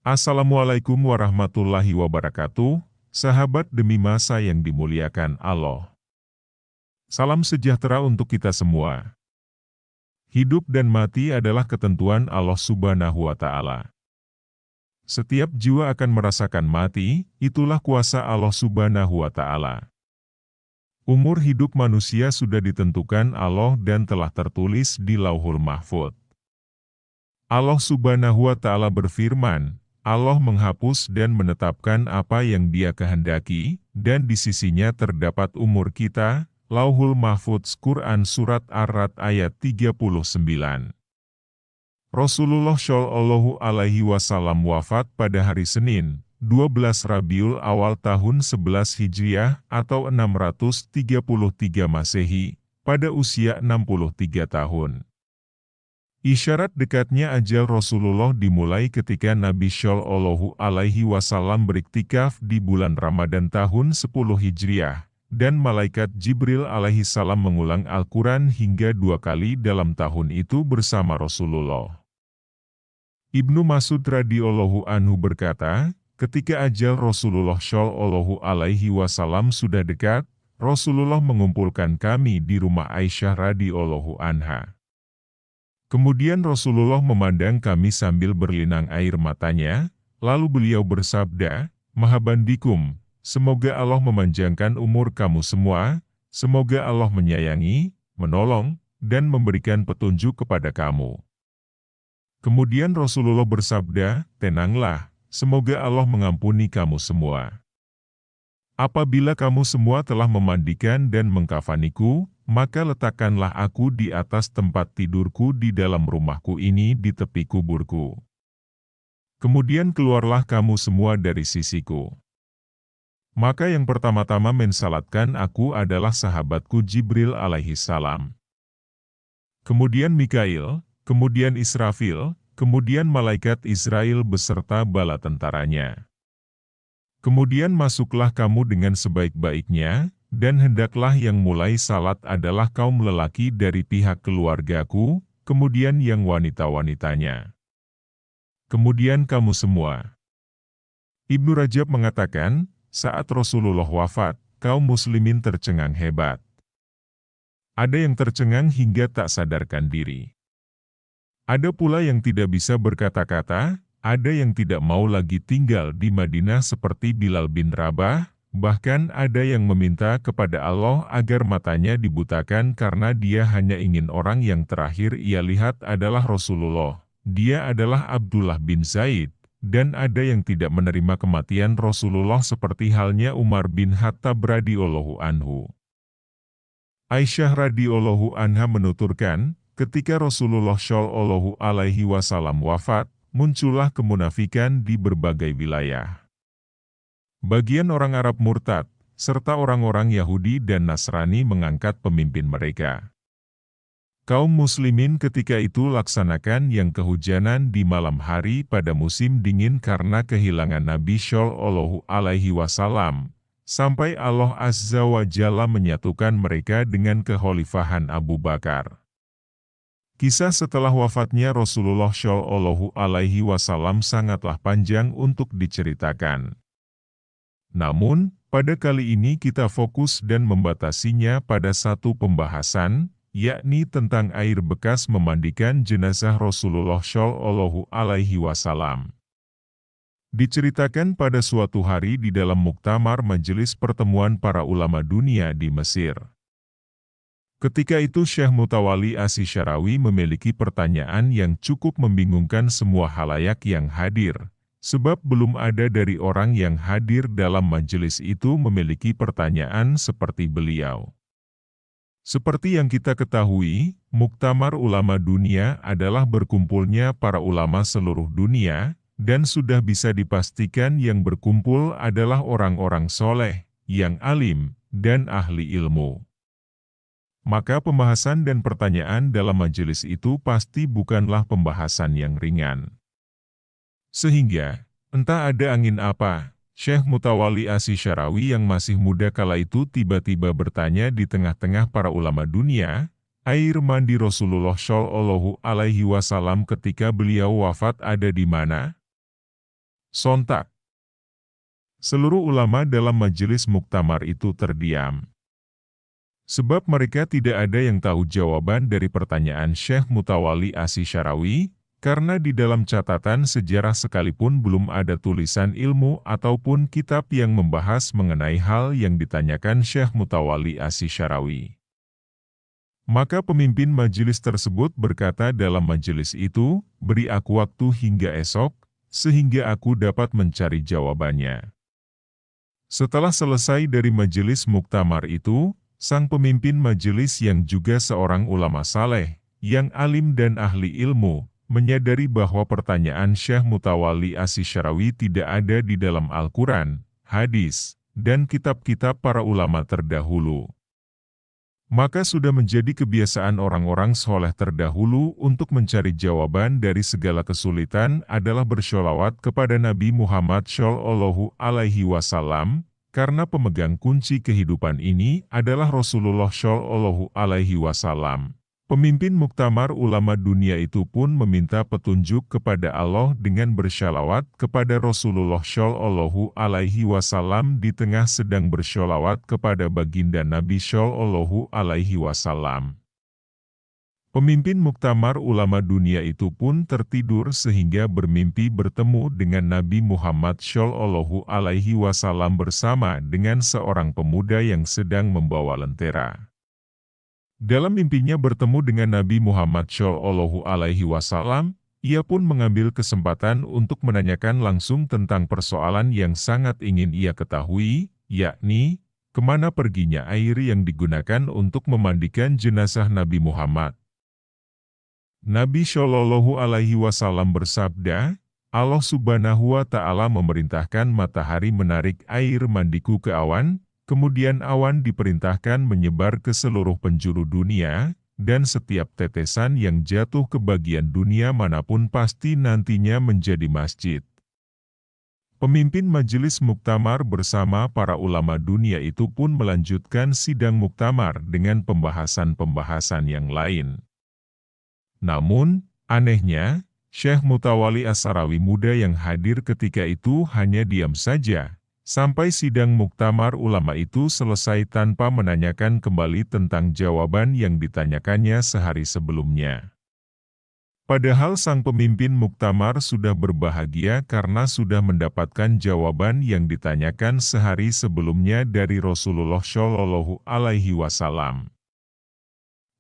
Assalamualaikum warahmatullahi wabarakatuh, sahabat demi masa yang dimuliakan Allah. Salam sejahtera untuk kita semua. Hidup dan mati adalah ketentuan Allah Subhanahu wa Ta'ala. Setiap jiwa akan merasakan mati, itulah kuasa Allah Subhanahu wa Ta'ala. Umur hidup manusia sudah ditentukan Allah dan telah tertulis di Lauhul Mahfudz. Allah Subhanahu wa Ta'ala berfirman, Allah menghapus dan menetapkan apa yang Dia kehendaki, dan di sisinya terdapat umur kita. Lauhul Mahfudz, Quran Surat Ar-Ra'd ayat 39. Rasulullah Shallallahu Alaihi Wasallam wafat pada hari Senin, 12 Rabiul Awal tahun 11 Hijriah atau 633 Masehi, pada usia 63 tahun. Isyarat dekatnya ajal Rasulullah dimulai ketika Nabi Shallallahu Alaihi Wasallam beriktikaf di bulan Ramadan tahun 10 Hijriah, dan malaikat Jibril alaihi salam mengulang Al-Quran hingga 2 kali dalam tahun itu bersama Rasulullah. Ibnu Mas'ud radhiyallahu anhu berkata, ketika ajal Rasulullah Shallallahu Alaihi Wasallam sudah dekat, Rasulullah mengumpulkan kami di rumah Aisyah radhiyallahu anha. Kemudian Rasulullah memandang kami sambil berlinang air matanya, lalu beliau bersabda, Marhaban bikum, semoga Allah memanjangkan umur kamu semua, semoga Allah menyayangi, menolong, dan memberikan petunjuk kepada kamu. Kemudian Rasulullah bersabda, tenanglah, semoga Allah mengampuni kamu semua. Apabila kamu semua telah memandikan dan mengkafaniku, maka letakkanlah aku di atas tempat tidurku di dalam rumahku ini di tepi kuburku. Kemudian keluarlah kamu semua dari sisiku. Maka yang pertama-tama mensalatkan aku adalah sahabatku Jibril alaihi salam. Kemudian Mikail, kemudian Israfil, kemudian malaikat Israel beserta bala tentaranya. Kemudian masuklah kamu dengan sebaik-baiknya, dan hendaklah yang mulai salat adalah kaum lelaki dari pihak keluargaku, kemudian yang wanita-wanitanya. Kemudian kamu semua. Ibnu Rajab mengatakan, saat Rasulullah wafat, kaum muslimin tercengang hebat. Ada yang tercengang hingga tak sadarkan diri. Ada pula yang tidak bisa berkata-kata, ada yang tidak mau lagi tinggal di Madinah seperti Bilal bin Rabah, bahkan ada yang meminta kepada Allah agar matanya dibutakan karena dia hanya ingin orang yang terakhir ia lihat adalah Rasulullah. Dia adalah Abdullah bin Zaid, dan ada yang tidak menerima kematian Rasulullah seperti halnya Umar bin Khattab radhiyallahu anhu. Aisyah radhiyallahu anha menuturkan, ketika Rasulullah Shallallahu Alaihi Wasallam wafat, muncullah kemunafikan di berbagai wilayah. Bagian orang Arab murtad, serta orang-orang Yahudi dan Nasrani mengangkat pemimpin mereka. Kaum muslimin ketika itu laksanakan yang kehujanan di malam hari pada musim dingin karena kehilangan Nabi Shallallahu Alaihi Wasallam, sampai Allah Azza wa Jalla menyatukan mereka dengan kekhalifahan Abu Bakar. Kisah setelah wafatnya Rasulullah Shallallahu Alaihi Wasallam sangatlah panjang untuk diceritakan. Namun, pada kali ini kita fokus dan membatasinya pada satu pembahasan, yakni tentang air bekas memandikan jenazah Rasulullah Shallallahu Alaihi Wasallam. Diceritakan pada suatu hari di dalam muktamar majelis pertemuan para ulama dunia di Mesir. Ketika itu Syekh Mutawalli Asy-Syarawi memiliki pertanyaan yang cukup membingungkan semua halayak yang hadir, sebab belum ada dari orang yang hadir dalam majelis itu memiliki pertanyaan seperti beliau. Seperti yang kita ketahui, Muktamar Ulama Dunia adalah berkumpulnya para ulama seluruh dunia, dan sudah bisa dipastikan yang berkumpul adalah orang-orang soleh, yang alim, dan ahli ilmu. Maka pembahasan dan pertanyaan dalam majelis itu pasti bukanlah pembahasan yang ringan. Sehingga, entah ada angin apa, Syekh Mutawalli Asy-Syarawi yang masih muda kala itu tiba-tiba bertanya di tengah-tengah para ulama dunia, air mandi Rasulullah Shallallahu Alaihi Wasallam ketika beliau wafat ada di mana? Sontak, seluruh ulama dalam majelis muktamar itu terdiam. Sebab mereka tidak ada yang tahu jawaban dari pertanyaan Syekh Mutawalli Asy-Syarawi, karena di dalam catatan sejarah sekalipun belum ada tulisan ilmu ataupun kitab yang membahas mengenai hal yang ditanyakan Syekh Mutawalli Asy-Syarawi. Maka pemimpin majelis tersebut berkata dalam majelis itu, "Beri aku waktu hingga esok, sehingga aku dapat mencari jawabannya." Setelah selesai dari majelis muktamar itu, sang pemimpin majelis yang juga seorang ulama saleh, yang alim dan ahli ilmu, menyadari bahwa pertanyaan Syekh Mutawalli Asy-Syarawi tidak ada di dalam Al-Quran, hadis, dan kitab-kitab para ulama terdahulu. Maka sudah menjadi kebiasaan orang-orang soleh terdahulu untuk mencari jawaban dari segala kesulitan adalah bersholawat kepada Nabi Muhammad Shallallahu Alaihi Wasallam, karena pemegang kunci kehidupan ini adalah Rasulullah Shallallahu Alaihi Wasallam. Pemimpin muktamar ulama dunia itu pun meminta petunjuk kepada Allah dengan bersholawat kepada Rasulullah Shallallahu Alaihi Wasallam di tengah sedang bersholawat kepada baginda Nabi Shallallahu Alaihi Wasallam. Pemimpin muktamar ulama dunia itu pun tertidur sehingga bermimpi bertemu dengan Nabi Muhammad Shallallahu Alaihi Wasallam bersama dengan seorang pemuda yang sedang membawa lentera. Dalam mimpinya bertemu dengan Nabi Muhammad Shallallahu Alaihi Wasallam, ia pun mengambil kesempatan untuk menanyakan langsung tentang persoalan yang sangat ingin ia ketahui, yakni, kemana perginya air yang digunakan untuk memandikan jenazah Nabi Muhammad. Nabi Shallallahu Alaihi Wasallam bersabda, Allah Subhanahu wa Ta'ala memerintahkan matahari menarik air mandiku ke awan, kemudian awan diperintahkan menyebar ke seluruh penjuru dunia, dan setiap tetesan yang jatuh ke bagian dunia manapun pasti nantinya menjadi masjid. Pemimpin majelis muktamar bersama para ulama dunia itu pun melanjutkan sidang muktamar dengan pembahasan-pembahasan yang lain. Namun, anehnya, Syekh Mutawalli Asy-Syarawi muda yang hadir ketika itu hanya diam saja, sampai sidang muktamar ulama itu selesai tanpa menanyakan kembali tentang jawaban yang ditanyakannya sehari sebelumnya. Padahal sang pemimpin muktamar sudah berbahagia karena sudah mendapatkan jawaban yang ditanyakan sehari sebelumnya dari Rasulullah Shallallahu Alaihi Wasallam.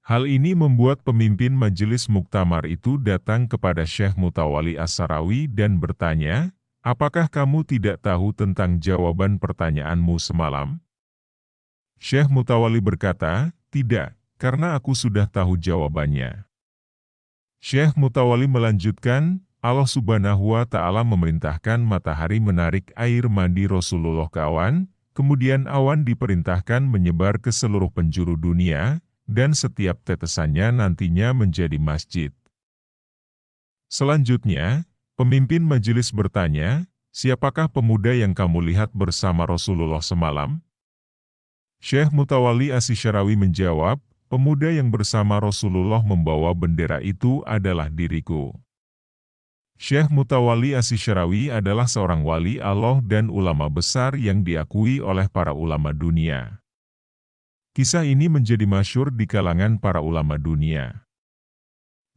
Hal ini membuat pemimpin majelis muktamar itu datang kepada Syekh Mutawalli Asy-Syarawi dan bertanya, "Apakah kamu tidak tahu tentang jawaban pertanyaanmu semalam?" Syekh Mutawalli berkata, "Tidak, karena aku sudah tahu jawabannya." Syekh Mutawalli melanjutkan, Allah Subhanahu wa Ta'ala memerintahkan matahari menarik air mandi Rasulullah ke awan, kemudian awan diperintahkan menyebar ke seluruh penjuru dunia, dan setiap tetesannya nantinya menjadi masjid. Selanjutnya, pemimpin majelis bertanya, "Siapakah pemuda yang kamu lihat bersama Rasulullah semalam?" Syekh Mutawalli Asy-Syarawi menjawab, "Pemuda yang bersama Rasulullah membawa bendera itu adalah diriku." Syekh Mutawalli Asy-Syarawi adalah seorang wali Allah dan ulama besar yang diakui oleh para ulama dunia. Kisah ini menjadi masyhur di kalangan para ulama dunia.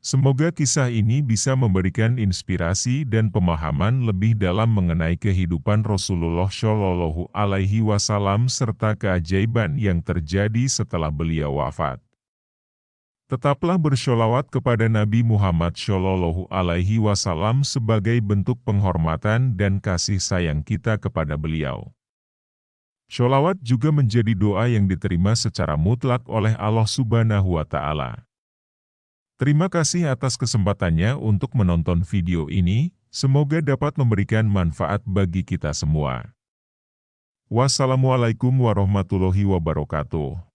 Semoga kisah ini bisa memberikan inspirasi dan pemahaman lebih dalam mengenai kehidupan Rasulullah Shallallahu Alaihi Wasallam serta keajaiban yang terjadi setelah beliau wafat. Tetaplah bersholawat kepada Nabi Muhammad Shallallahu Alaihi Wasallam sebagai bentuk penghormatan dan kasih sayang kita kepada beliau. Sholawat juga menjadi doa yang diterima secara mutlak oleh Allah Subhanahu wa Ta'ala. Terima kasih atas kesempatannya untuk menonton video ini, semoga dapat memberikan manfaat bagi kita semua. Wassalamualaikum warahmatullahi wabarakatuh.